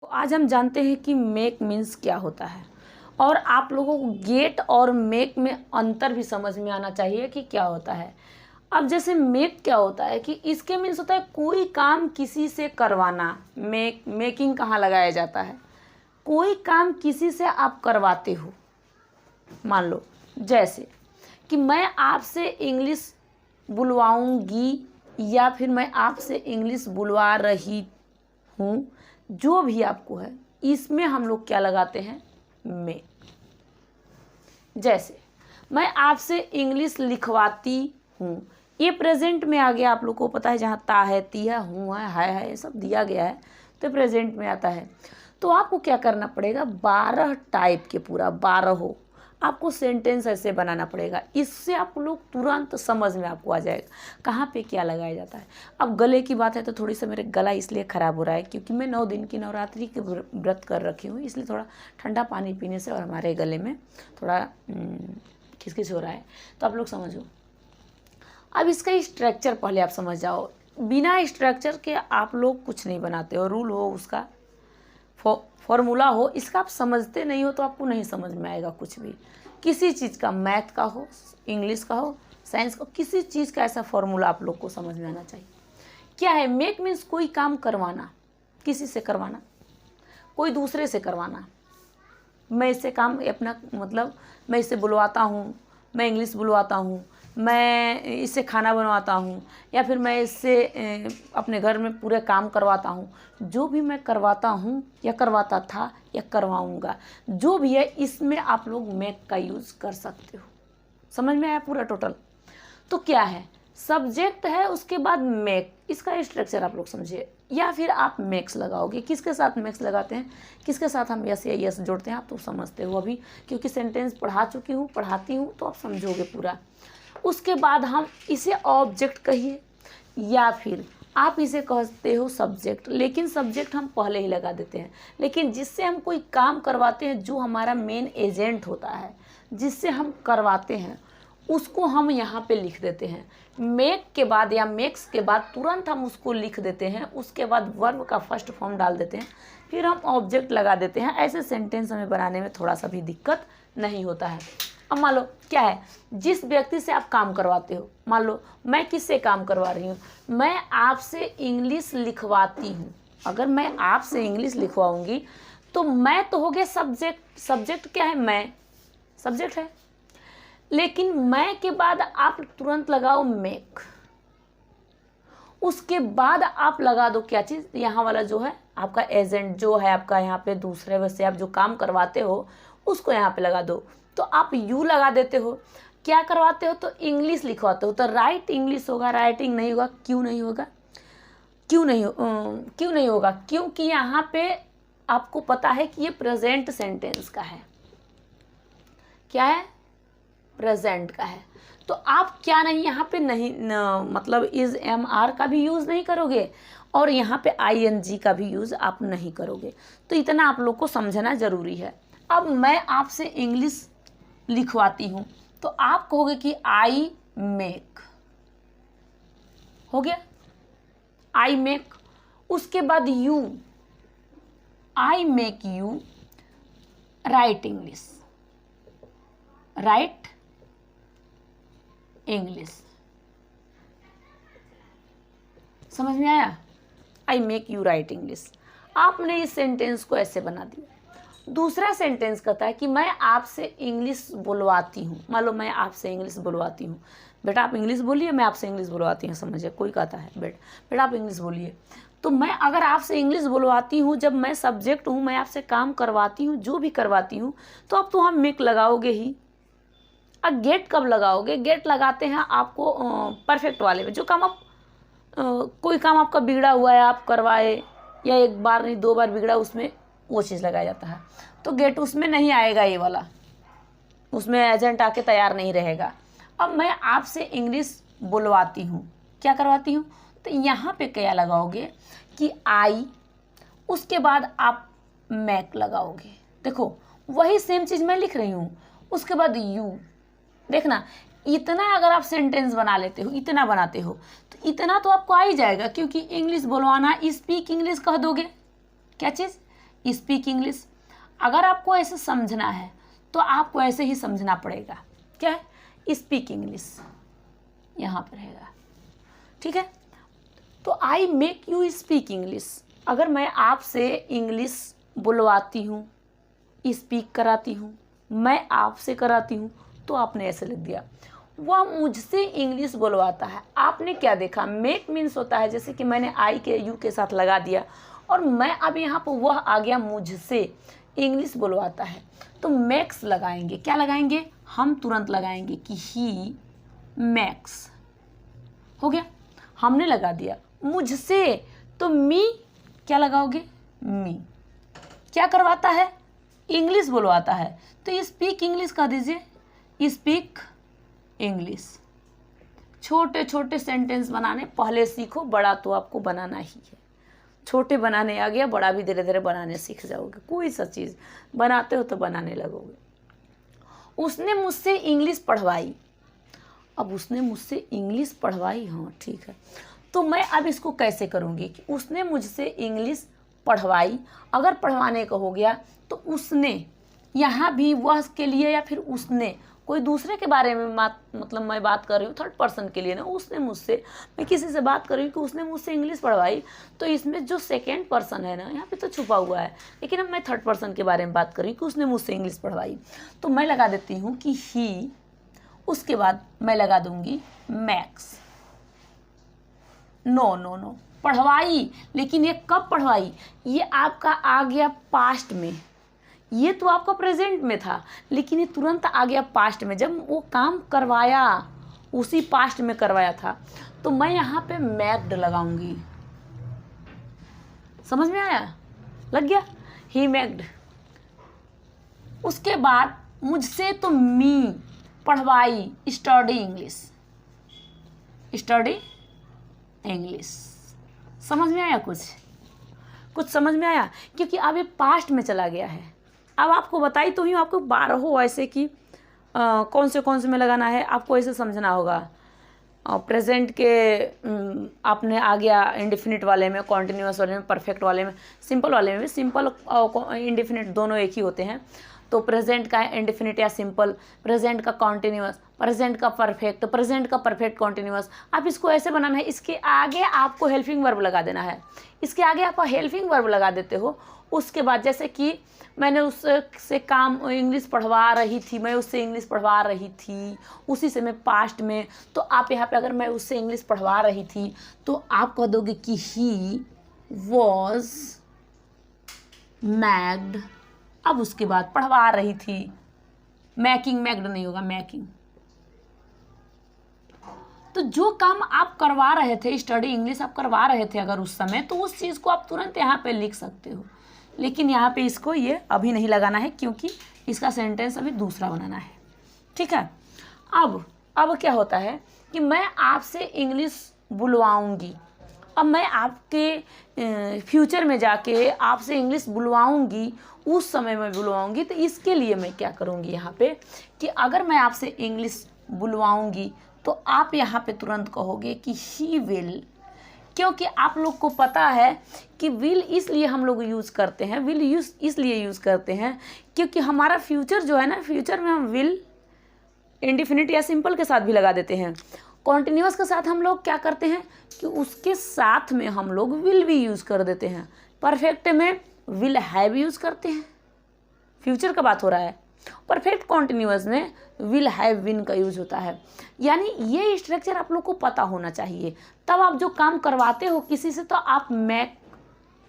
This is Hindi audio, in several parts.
आज हम जानते हैं कि मेक मीन्स क्या होता है और आप लोगों को गेट और मेक में अंतर भी समझ में आना चाहिए कि क्या होता है। अब जैसे मेक क्या होता है कि इसके मीन्स होता है कोई काम किसी से करवाना। मेकिंग कहाँ लगाया जाता है, कोई काम किसी से आप करवाते हो। मान लो जैसे कि मैं आपसे इंग्लिश बुलवाऊंगी या फिर मैं आपसे इंग्लिश बुलवा रही हूँ, जो भी आपको है इसमें हम लोग क्या लगाते हैं, मेक। जैसे मैं आपसे इंग्लिश लिखवाती हूँ, ये प्रेजेंट में आ गया। आप लोग को पता है जहाँ ता है, ती है, हूँ है, ये सब दिया गया है तो प्रेजेंट में आता है। तो आपको क्या करना पड़ेगा, 12 टाइप के, पूरा 12 हो आपको सेंटेंस ऐसे बनाना पड़ेगा। इससे आप लोग तुरंत समझ में आपको आ जाएगा कहाँ पे क्या लगाया जाता है। अब गले की बात है तो थोड़ी सा मेरे गला इसलिए ख़राब हो रहा है क्योंकि मैं 9 दिन की नवरात्रि के व्रत कर रखी हूँ, इसलिए थोड़ा ठंडा पानी पीने से और हमारे गले में थोड़ा खिसखिस हो रहा है, तो आप लोग समझो। अब इसका स्ट्रक्चर पहले आप समझ जाओ। बिना स्ट्रक्चर के आप लोग कुछ नहीं बनाते हो, रूल हो उसका, फॉर्मूला हो, इसका आप समझते नहीं हो तो आपको नहीं समझ में आएगा कुछ भी। किसी चीज़ का, मैथ का हो, इंग्लिश का हो, साइंस का, किसी चीज़ का ऐसा फॉर्मूला आप लोग को समझ में आना चाहिए। क्या है मेक मीन्स कोई काम करवाना, किसी से करवाना, कोई दूसरे से करवाना। मैं इससे काम अपना मतलब मैं इससे बुलवाता हूँ, मैं इंग्लिश बुलवाता हूँ, मैं इससे खाना बनवाता हूँ, या फिर मैं इससे अपने घर में पूरे काम करवाता हूँ। जो भी मैं करवाता हूँ या करवाता था या करवाऊँगा, जो भी है, इसमें आप लोग मेक का यूज़ कर सकते हो। समझ में आया पूरा टोटल? तो क्या है, सब्जेक्ट है, उसके बाद मेक, इसका स्ट्रक्चर आप लोग समझिए। या फिर आप मैक्स लगाओगे, किसके साथ मैक्स लगाते हैं, किसके साथ हम यस या यस जोड़ते हैं, आप तो समझते हो अभी, क्योंकि सेंटेंस पढ़ा चुकी हूँ, पढ़ाती हूँ, तो आप समझोगे पूरा। उसके बाद हम इसे ऑब्जेक्ट कहिए या फिर आप इसे कहते हो सब्जेक्ट, लेकिन सब्जेक्ट हम पहले ही लगा देते हैं। लेकिन जिससे हम कोई काम करवाते हैं, जो हमारा मेन एजेंट होता है, जिससे हम करवाते हैं, उसको हम यहाँ पे लिख देते हैं। मेक के बाद या मेक्स के बाद तुरंत हम उसको लिख देते हैं, उसके बाद वर्ब का फर्स्ट फॉर्म डाल देते हैं, फिर हम ऑब्जेक्ट लगा देते हैं। ऐसे सेंटेंस हमें बनाने में थोड़ा सा भी दिक्कत नहीं होता है। अब मान लो क्या है, जिस व्यक्ति से आप काम करवाते हो, मान लो मैं किससे काम करवा रही हूँ, मैं आपसे इंग्लिश लिखवाती हूँ। अगर मैं आपसे इंग्लिश लिखवाऊंगी तो मैं तो हो गया सब्जेक्ट। सब्जेक्ट क्या है, मैं सब्जेक्ट है। लेकिन मैं के बाद आप तुरंत लगाओ मेक, उसके बाद आप लगा दो क्या चीज़, यहाँ वाला जो है आपका एजेंट, जो है आपका यहाँ पे दूसरे वैसे आप जो काम करवाते हो उसको यहाँ पे लगा दो। तो आप यू लगा देते हो। क्या करवाते हो, तो इंग्लिश लिखवाते हो, तो राइट इंग्लिश होगा, राइटिंग नहीं होगा। क्यों नहीं होगा, क्यों नहीं होगा, क्योंकि यहाँ पे आपको पता है कि ये प्रेजेंट सेंटेंस का है। क्या है, प्रेजेंट का है। तो आप क्या नहीं यहाँ पे नहीं मतलब इज एम आर का भी यूज़ नहीं करोगे और यहाँ पे आई एन जी का भी यूज़ आप नहीं करोगे। तो इतना आप लोग को समझना ज़रूरी है। अब मैं आपसे इंग्लिश लिखवाती हूँ तो आप कहोगे कि आई मेक, हो गया आई मेक। उसके बाद you, I make you right English, right English. समझ में आया, I make you right English. आपने इस सेंटेंस को ऐसे बना दिया। दूसरा सेंटेंस कहता है कि मैं आपसे इंग्लिश बुलवाती हूँ। मान लो मैं आपसे इंग्लिश बुलवाती हूँ, बेटा आप इंग्लिश बोलिए, मैं आपसे इंग्लिश बुलवाती हूँ। समझिए, कोई कहता है बेटा आप इंग्लिश बोलिए, तो मैं अगर आपसे इंग्लिश बुलवाती हूँ, जब मैं सब्जेक्ट हूँ, मैं आपसे काम करवाती हूँ, जो भी करवाती हूँ, तो अब तो हम मेक लगाओगे ही। अब गेट कब लगाओगे, गेट लगाते हैं आपको परफेक्ट वाले में। जो काम आप कोई काम आपका बिगड़ा हुआ है, आप करवाए, या एक बार नहीं 2 बार बिगड़ा, उसमें वो चीज़ लगाया जाता है, तो गेट उसमें नहीं आएगा, ये वाला उसमें एजेंट आके तैयार नहीं रहेगा। अब मैं आपसे इंग्लिश बुलवाती हूँ, क्या करवाती हूँ, तो यहाँ पे क्या लगाओगे कि आई, उसके बाद आप मैक लगाओगे। देखो वही सेम चीज़ मैं लिख रही हूँ, उसके बाद यू। देखना, इतना अगर आप सेंटेंस बना लेते हो, इतना बनाते हो, तो इतना तो आपको आ ही जाएगा, क्योंकि इंग्लिश बुलवाना, स्पीक इंग्लिश कह दोगे। क्या चीज़, स्पीक इंग्लिश। अगर आपको ऐसे समझना है तो आपको ऐसे ही समझना पड़ेगा, क्या है, स्पीक इंग्लिश यहाँ पर रहेगा, ठीक है। तो I make you speak English, अगर मैं आपसे इंग्लिश बुलवाती हूँ, स्पीक कराती हूँ, मैं आपसे कराती हूँ, तो आपने ऐसे लिख दिया। वह मुझसे इंग्लिश बुलवाता है, आपने क्या देखा, मेक मीन्स होता है जैसे कि मैंने आई के यू के साथ लगा दिया और मैं अब यहाँ पर वह आ गया मुझसे इंग्लिश बुलवाता है, तो मैक्स लगाएंगे, क्या लगाएंगे, हम तुरंत लगाएंगे कि ही मैक्स, हो गया, हमने लगा दिया मुझसे, तो मी क्या लगाओगे, मी, क्या करवाता है, इंग्लिश बुलवाता है, तो स्पीक इंग्लिश कह दीजिए, स्पीक इंग्लिश। छोटे छोटे सेंटेंस बनाने पहले सीखो, बड़ा तो आपको बनाना ही है। छोटे बनाने आ गया, बड़ा भी धीरे धीरे बनाने सीख जाओगे, कोई सा चीज़ बनाते हो तो बनाने लगोगे। उसने मुझसे इंग्लिश पढ़वाई, अब उसने मुझसे इंग्लिश पढ़वाई, हाँ ठीक है, तो मैं अब इसको कैसे करूँगी कि उसने मुझसे इंग्लिश पढ़वाई, अगर पढ़वाने का हो गया तो उसने, यहाँ भी वह के लिए या फिर उसने, कोई दूसरे के बारे में मतलब मैं बात कर रही हूँ थर्ड पर्सन के लिए ना, उसने मुझसे, मैं किसी से बात कर रही हूँ कि उसने मुझसे इंग्लिश पढ़वाई, तो इसमें जो सेकेंड पर्सन है ना यहाँ पे तो छुपा हुआ है, लेकिन अब मैं थर्ड पर्सन के बारे में बात कर रही हूँ कि उसने मुझसे इंग्लिश पढ़वाई, तो मैं लगा देती हूँ कि ही, उसके बाद मैं लगा दूंगी मैक्स। नो नो नो, पढ़वाई, लेकिन ये कब पढ़वाई, ये आपका आ गया पास्ट में, ये तो आपका प्रेजेंट में था, लेकिन ये तुरंत आ गया पास्ट में, जब वो काम करवाया उसी पास्ट में करवाया था, तो मैं यहाँ पे मैक्ड लगाऊंगी, समझ में आया, लग गया, ही मैक्ड। उसके बाद मुझसे तो मी पढ़वाई, स्टडी इंग्लिश, स्टडी इंग्लिश, समझ में आया, कुछ समझ में आया, क्योंकि अब ये पास्ट में चला गया है। अब आपको बताई तो ही आपको 12 ऐसे कि कौन से में लगाना है, आपको ऐसे समझना होगा। प्रेजेंट के आपने आ गया इंडेफिनिट वाले में, कॉन्टिन्यूअस वाले में, परफेक्ट वाले में, सिंपल वाले में भी, सिंपल इंडेफिनिट दोनों एक ही होते हैं, तो प्रेजेंट का इंडेफिनिट या सिंपल, प्रेजेंट का कॉन्टिन्यूअस, प्रेजेंट का परफेक्ट, प्रेजेंट का परफेक्ट कॉन्टिन्यूअस। आप इसको ऐसे बनाना है, इसके आगे आपको हेल्पिंग वर्ब लगा देना है, इसके आगे आप हेल्पिंग वर्ब लगा देते हो। उसके बाद जैसे कि मैंने उससे काम इंग्लिश पढ़वा रही थी, मैं उससे इंग्लिश पढ़वा रही थी, उसी से मैं पास्ट में, तो आप यहाँ पे अगर मैं उससे इंग्लिश पढ़वा रही थी तो आप कह दोगे कि ही वॉज मैक्ड। अब उसके बाद पढ़वा रही थी, मैकिंग, मैक्ड नहीं होगा, मैकिंग। तो जो काम आप करवा रहे थे, स्टडी इंग्लिश आप करवा रहे थे अगर उस समय, तो उस चीज़ को आप तुरंत यहाँ पे लिख सकते हो, लेकिन यहाँ पे इसको ये अभी नहीं लगाना है क्योंकि इसका सेंटेंस अभी दूसरा बनाना है, ठीक है। अब क्या होता है कि मैं आपसे इंग्लिश बुलवाऊंगी, अब मैं आपके फ्यूचर में जाके आपसे इंग्लिश बुलवाऊंगी, उस समय मैं बुलवाऊंगी, तो इसके लिए मैं क्या करूंगी यहाँ पे कि अगर मैं आपसे इंग्लिश बुलवाऊंगी तो आप यहाँ पे तुरंत कहोगे कि ही विल, क्योंकि आप लोग को पता है कि विल इसलिए हम लोग यूज़ करते हैं, विल इसलिए यूज़ करते हैं क्योंकि हमारा फ्यूचर जो है ना, फ्यूचर में हम विल इंडेफिनिट या सिंपल के साथ भी लगा देते हैं, कॉन्टिन्यूअस के साथ हम लोग क्या करते हैं कि उसके साथ में हम लोग विल भी यूज़ कर देते हैं, परफेक्ट में विल हैव यूज़ करते हैं, फ्यूचर का बात हो रहा है, परफेक्ट कॉन्टिन्यूअस में विल हैव बीन का यूज होता है। यानी ये स्ट्रक्चर आप लोग को पता होना चाहिए, तब आप जो काम करवाते हो किसी से तो आप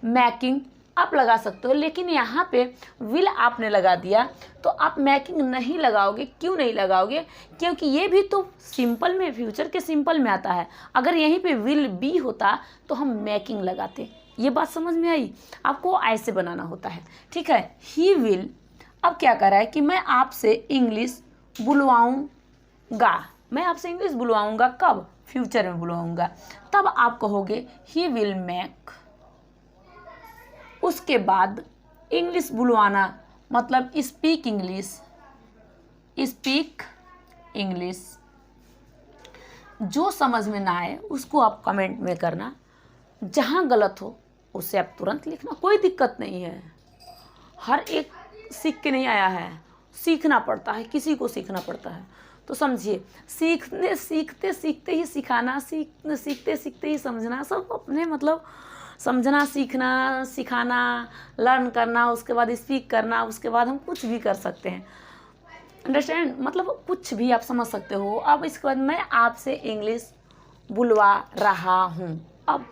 मैकिंग आप लगा सकते हो, लेकिन यहाँ पे विल आपने लगा दिया तो आप मैकिंग नहीं लगाओगे। क्यों नहीं लगाओगे? क्योंकि ये भी तो सिंपल में, फ्यूचर के सिंपल में आता है। अगर यहीं पे विल बी होता तो हम मैकिंग लगाते। ये बात समझ में आई? आपको ऐसे बनाना होता है, ठीक है। ही विल अब क्या कर रहा है कि मैं आपसे इंग्लिश बुलवाऊंगा, मैं आपसे इंग्लिश बुलवाऊंगा। कब? फ्यूचर में बुलवाऊंगा। तब आप कहोगे ही विल मैक। उसके बाद इंग्लिश बुलवाना मतलब स्पीक इंग्लिश, स्पीक इंग्लिश। जो समझ में ना आए उसको आप कमेंट में करना, जहाँ गलत हो उससे आप तुरंत लिखना, कोई दिक्कत नहीं है। हर एक सीख के नहीं आया है, सीखना पड़ता है, किसी को सीखना पड़ता है। तो समझिए, सीखते सीखते ही सिखाना, सीखते सीखते ही समझना, सब अपने मतलब समझना, सीखना, सिखाना, लर्न करना, उसके बाद स्पीक करना, उसके बाद हम कुछ भी कर सकते हैं। अंडरस्टैंड, मतलब कुछ भी आप समझ सकते हो। अब इसके बाद मैं आपसे इंग्लिश बुलवा रहा हूँ। अब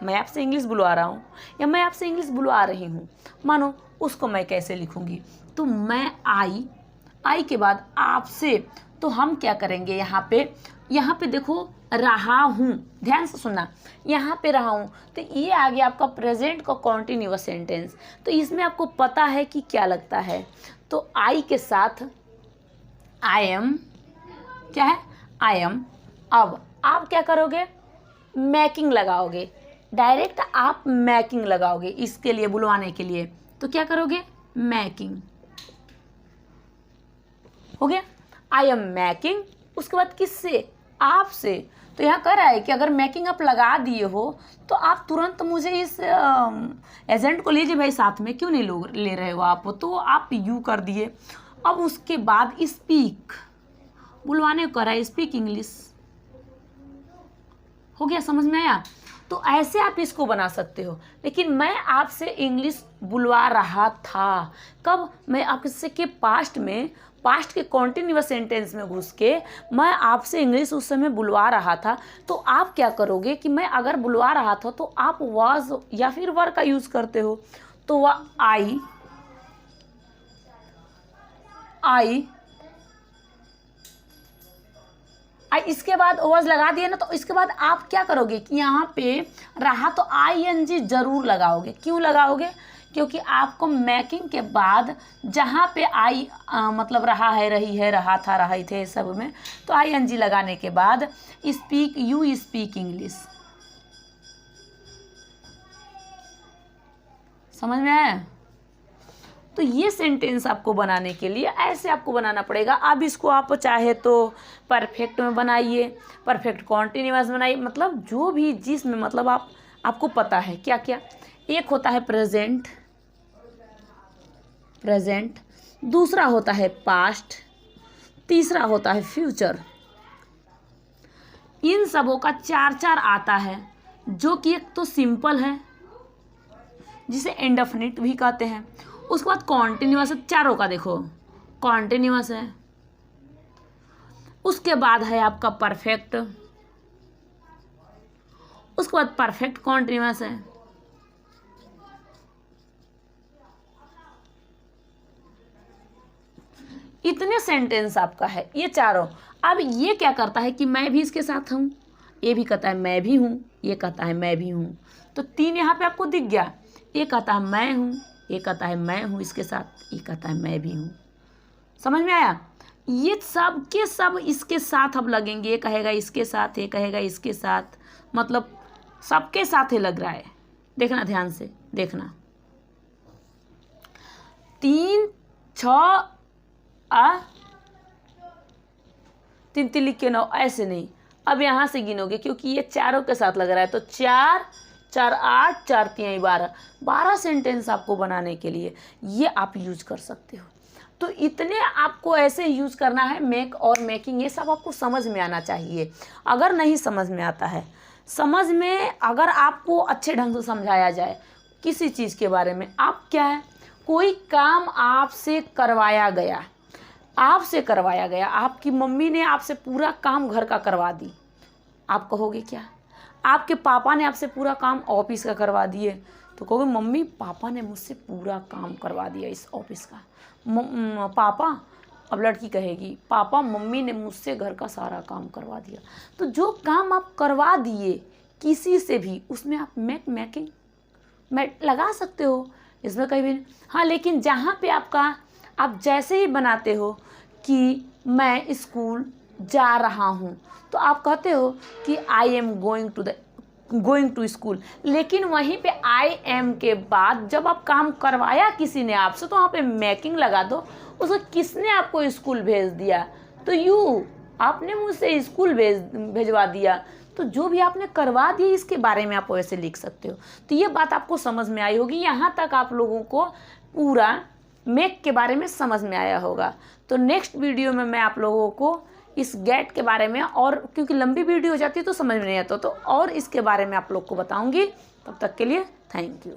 मैं आपसे इंग्लिश बुलवा रहा हूँ या मैं आपसे इंग्लिश बुलवा रही हूँ, मानो उसको मैं कैसे लिखूँगी? तो मैं आई के बाद आपसे, तो हम क्या करेंगे यहाँ पे देखो रहा हूँ, ध्यान से सुनना, यहाँ पे रहा हूँ, तो ये आ गया आपका प्रेजेंट का कॉन्टिन्यूअस सेंटेंस। तो इसमें आपको पता है कि क्या लगता है, तो आई के साथ आई एम, क्या है, आई एम। अब आप क्या करोगे? मैकिंग लगाओगे, डायरेक्ट आप मैकिंग लगाओगे इसके लिए, बुलवाने के लिए। तो क्या करोगे? मैकिंग, हो गया, आई एम मैकिंग। उसके बाद किससे? आपसे। तो यहाँ कह रहा है कि अगर मैकिंग आप लगा दिए हो तो आप तुरंत मुझे इस एजेंट को लीजिए भाई साथ में, क्यों नहीं ले रहे हो आप? तो आप यू कर दिए। अब उसके बाद स्पीक, बुलवाने को कर रहा है, स्पीक इंग्लिश, हो गया, समझ में आया? तो ऐसे आप इसको बना सकते हो। लेकिन मैं आपसे इंग्लिश बुलवा रहा था, कब? मैं आपसे के पास्ट के कॉन्टिन्यूअस सेंटेंस में घुस के मैं आपसे इंग्लिश उस समय बुलवा रहा था। तो आप क्या करोगे कि मैं अगर बुलवा रहा था तो आप वाज या फिर वर का यूज़ करते हो। तो वह आई इसके बाद वाज लगा दिया ना, तो इसके बाद आप क्या करोगे कि यहाँ पे रहा तो ING जरूर लगाओगे। क्यों लगाओगे? क्योंकि आपको मैकिंग के बाद जहाँ पे मतलब रहा है, रही है, रहा था, रहे थे, सब में, तो ING लगाने के बाद यू स्पीक इंग्लिश। समझ में आया? तो ये सेंटेंस आपको बनाने के लिए ऐसे आपको बनाना पड़ेगा। अब इसको आप चाहे तो परफेक्ट में बनाइए, परफेक्ट कॉन्टिन्यूअस बनाइए, मतलब जो भी जिसमें मतलब आपको पता है क्या क्या। एक होता है प्रेजेंट, दूसरा होता है पास्ट, तीसरा होता है फ्यूचर। इन सबों का 4 आता है, जो कि एक तो सिंपल है जिसे इंडेफिनिट भी कहते हैं। उसके बाद कॉन्टिन्यूअस है, चारों का देखो कॉन्टिन्यूअस है। उसके बाद है आपका परफेक्ट, उसके बाद परफेक्ट कॉन्टिन्यूअस है। इतने सेंटेंस आपका है ये चारों। अब ये क्या करता है कि मैं भी इसके साथ हूँ, ये भी कहता है मैं भी हूँ, ये कहता है मैं भी हूँ। तो 3 यहाँ पे आपको दिख गया। ये कहता है मैं हूँ, ये कहता है मैं हूँ इसके साथ, ये कहता है मैं भी हूँ। समझ में आया? ये सब के सब इसके साथ अब लगेंगे। ये कहेगा इसके साथ, ये कहेगा इसके साथ, मतलब सबके साथ ही लग रहा है। देखना ध्यान से, देखना 3 6 3 3 लिख के 9, ऐसे नहीं। अब यहाँ से गिनोगे क्योंकि ये चारों के साथ लग रहा है। तो 4 4 8 4 3 12 सेंटेंस आपको बनाने के लिए ये आप यूज कर सकते हो। तो इतने आपको ऐसे यूज करना है। मेक और मेकिंग ये सब आपको समझ में आना चाहिए। अगर नहीं समझ में आता है, समझ में अगर आपको अच्छे ढंग से समझाया जाए किसी चीज़ के बारे में, आप क्या है, कोई काम आपसे करवाया गया, आपकी मम्मी ने आपसे पूरा काम घर का करवा दी, आप कहोगे क्या? आपके पापा ने आपसे पूरा काम ऑफिस का करवा दिए, तो कहोगे मम्मी पापा ने मुझसे पूरा काम करवा दिया इस ऑफिस का। पापा, अब लड़की कहेगी पापा मम्मी ने मुझसे घर का सारा काम करवा दिया। तो जो काम आप करवा दिए किसी से भी, उसमें आप मैकिंग लगा सकते हो, इसमें कहीं भी नहीं। हाँ, लेकिन जहाँ पे आप जैसे ही बनाते हो कि मैं स्कूल जा रहा हूँ, तो आप कहते हो कि I am going to school. लेकिन वहीं पे आई एम के बाद जब आप काम करवाया किसी ने आपसे, तो वहाँ पे मेकिंग लगा दो। उसको किसने आपको स्कूल भेज दिया? तो आपने मुझसे स्कूल भेजवा दिया। तो जो भी आपने करवा दिया इसके बारे में आप वैसे लिख सकते हो। तो ये बात आपको समझ में आई होगी। यहाँ तक आप लोगों को पूरा मेक के बारे में समझ में आया होगा। तो नेक्स्ट वीडियो में मैं आप लोगों को इस गेट के बारे में, और क्योंकि लंबी वीडियो हो जाती है तो समझ में नहीं आता, तो और इसके बारे में आप लोग को बताऊंगी। तब तक के लिए थैंक यू।